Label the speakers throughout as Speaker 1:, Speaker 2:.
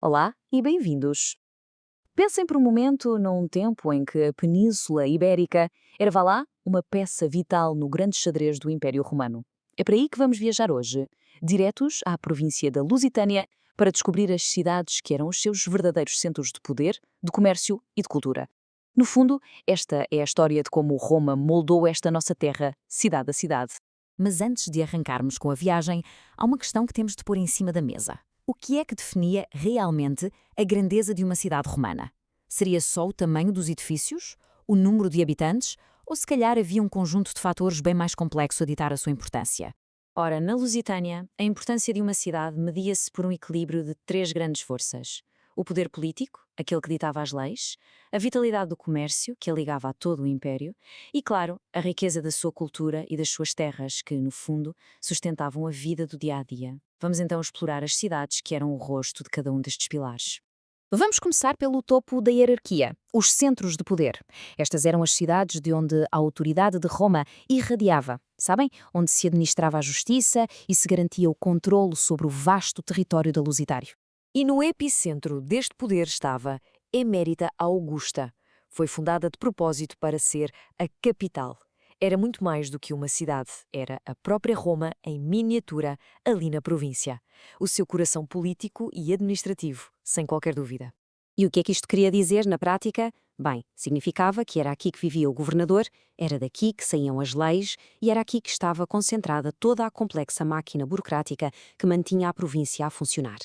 Speaker 1: Olá e bem-vindos. Pensem por um momento num tempo em que a Península Ibérica era, vá lá, uma peça vital no grande xadrez do Império Romano. É para aí que vamos viajar hoje, diretos à província da Lusitânia, para descobrir as cidades que eram os seus verdadeiros centros de poder, de comércio e de cultura. No fundo, esta é a história de como Roma moldou esta nossa terra, cidade a cidade.
Speaker 2: Mas antes de arrancarmos com a viagem, há uma questão que temos de pôr em cima da mesa. O que é que definia realmente a grandeza de uma cidade romana? Seria só o tamanho dos edifícios? O número de habitantes? Ou se calhar havia um conjunto de fatores bem mais complexo a ditar a sua importância?
Speaker 1: Ora, na Lusitânia, a importância de uma cidade media-se por um equilíbrio de três grandes forças: o poder político, aquele que ditava as leis, a vitalidade do comércio, que a ligava a todo o império, e, claro, a riqueza da sua cultura e das suas terras, que, no fundo, sustentavam a vida do dia a dia. Vamos então explorar as cidades que eram o rosto de cada um destes pilares.
Speaker 2: Vamos começar pelo topo da hierarquia, os centros de poder. Estas eram as cidades de onde a autoridade de Roma irradiava, sabem? Onde se administrava a justiça e se garantia o controlo sobre o vasto território da Lusitário.
Speaker 3: E no epicentro deste poder estava Emérita Augusta. Foi fundada de propósito para ser a capital. Era muito mais do que uma cidade, era a própria Roma em miniatura, ali na província. O seu coração político e administrativo, sem qualquer dúvida.
Speaker 4: E o que é que isto queria dizer na prática? Bem, significava que era aqui que vivia o governador, era daqui que saíam as leis e era aqui que estava concentrada toda a complexa máquina burocrática que mantinha a província a funcionar.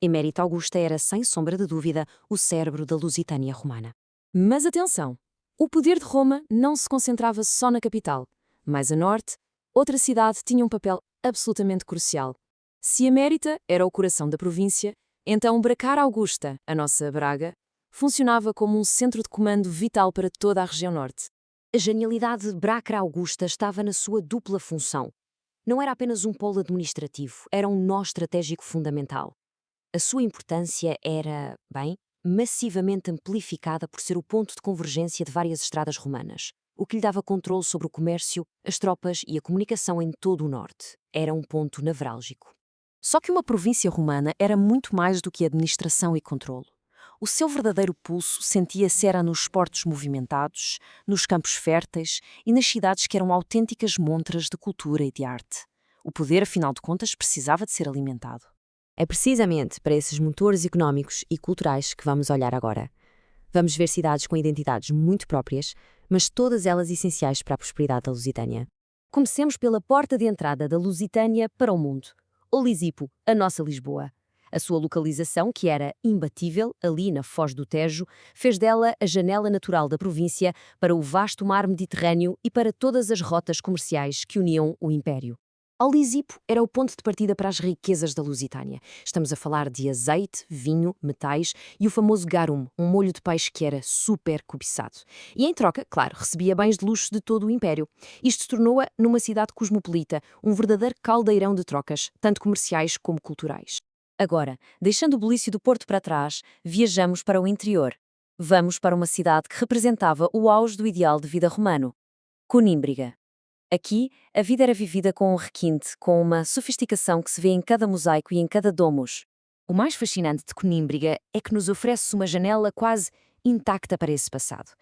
Speaker 4: Emérita Augusta era, sem sombra de dúvida, o cérebro da Lusitânia romana.
Speaker 1: Mas atenção! O poder de Roma não se concentrava só na capital. Mais a norte, outra cidade tinha um papel absolutamente crucial. Se Emérita era o coração da província, então Bracara Augusta, a nossa Braga, funcionava como um centro de comando vital para toda a região norte.
Speaker 4: A genialidade de Bracara Augusta estava na sua dupla função. Não era apenas um polo administrativo, era um nó estratégico fundamental. A sua importância era, bem, massivamente amplificada por ser o ponto de convergência de várias estradas romanas, o que lhe dava controle sobre o comércio, as tropas e a comunicação em todo o norte. Era um ponto nevrálgico. Só que uma província romana era muito mais do que administração e controlo. O seu verdadeiro pulso sentia-se era nos portos movimentados, nos campos férteis e nas cidades que eram autênticas montras de cultura e de arte. O poder, afinal de contas, precisava de ser alimentado. É precisamente para esses motores económicos e culturais que vamos olhar agora. Vamos ver cidades com identidades muito próprias, mas todas elas essenciais para a prosperidade da Lusitânia. Comecemos pela porta de entrada da Lusitânia para o mundo, o Lisipo, a nossa Lisboa. A sua localização, que era imbatível, ali na Foz do Tejo, fez dela a janela natural da província para o vasto mar Mediterrâneo e para todas as rotas comerciais que uniam o Império. O Lisipo era o ponto de partida para as riquezas da Lusitânia. Estamos a falar de azeite, vinho, metais e o famoso garum, um molho de peixe que era super cobiçado. E em troca, claro, recebia bens de luxo de todo o Império. Isto tornou-a numa cidade cosmopolita, um verdadeiro caldeirão de trocas, tanto comerciais como culturais.
Speaker 1: Agora, deixando o bulício do Porto para trás, viajamos para o interior. Vamos para uma cidade que representava o auge do ideal de vida romano: Conímbriga. Aqui, a vida era vivida com um requinte, com uma sofisticação que se vê em cada mosaico e em cada domus.
Speaker 4: O mais fascinante de Conímbriga é que nos oferece uma janela quase intacta para esse passado.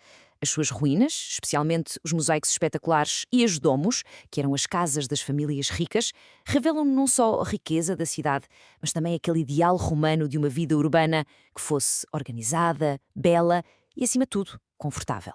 Speaker 4: As suas ruínas, especialmente os mosaicos espetaculares e as domos, que eram as casas das famílias ricas, revelam não só a riqueza da cidade, mas também aquele ideal romano de uma vida urbana que fosse organizada, bela e, acima de tudo, confortável.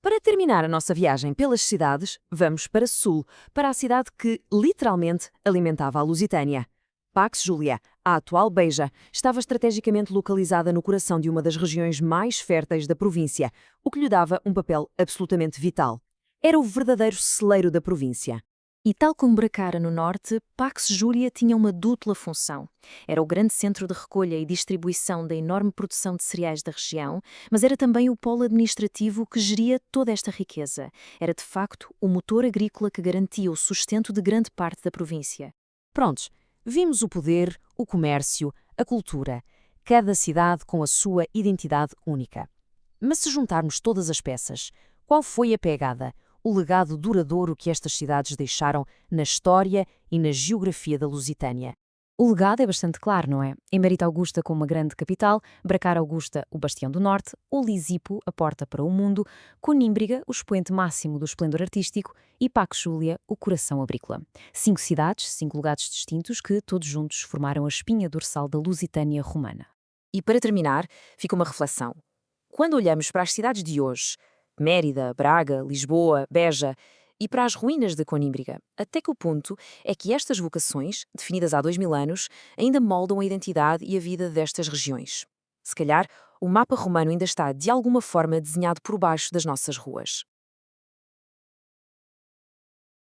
Speaker 4: Para terminar a nossa viagem pelas cidades, vamos para sul, para a cidade que, literalmente, alimentava a Lusitânia. Pax Julia, a atual Beja, estava estrategicamente localizada no coração de uma das regiões mais férteis da província, o que lhe dava um papel absolutamente vital. Era o verdadeiro celeiro da província.
Speaker 2: E tal como Bracara no norte, Pax Julia tinha uma dupla função. Era o grande centro de recolha e distribuição da enorme produção de cereais da região, mas era também o polo administrativo que geria toda esta riqueza. Era, de facto, o motor agrícola que garantia o sustento de grande parte da província.
Speaker 4: Prontos, vimos o poder, o comércio, a cultura, cada cidade com a sua identidade única. Mas se juntarmos todas as peças, qual foi a pegada, o legado duradouro que estas cidades deixaram na história e na geografia da Lusitânia?
Speaker 2: O legado é bastante claro, não é? Emérita Augusta como uma grande capital, Bracara Augusta, o bastião do norte, ou Lisipo, a porta para o mundo, Conímbriga, o expoente máximo do esplendor artístico, e Pax Júlia, o coração agrícola. 5 cidades, 5 legados distintos que, todos juntos, formaram a espinha dorsal da Lusitânia romana.
Speaker 3: E para terminar, fica uma reflexão. Quando olhamos para as cidades de hoje, Mérida, Braga, Lisboa, Beja, e para as ruínas de Conímbriga, até que o ponto é que estas vocações, definidas há 2000 anos, ainda moldam a identidade e a vida destas regiões? Se calhar, o mapa romano ainda está de alguma forma desenhado por baixo das nossas ruas.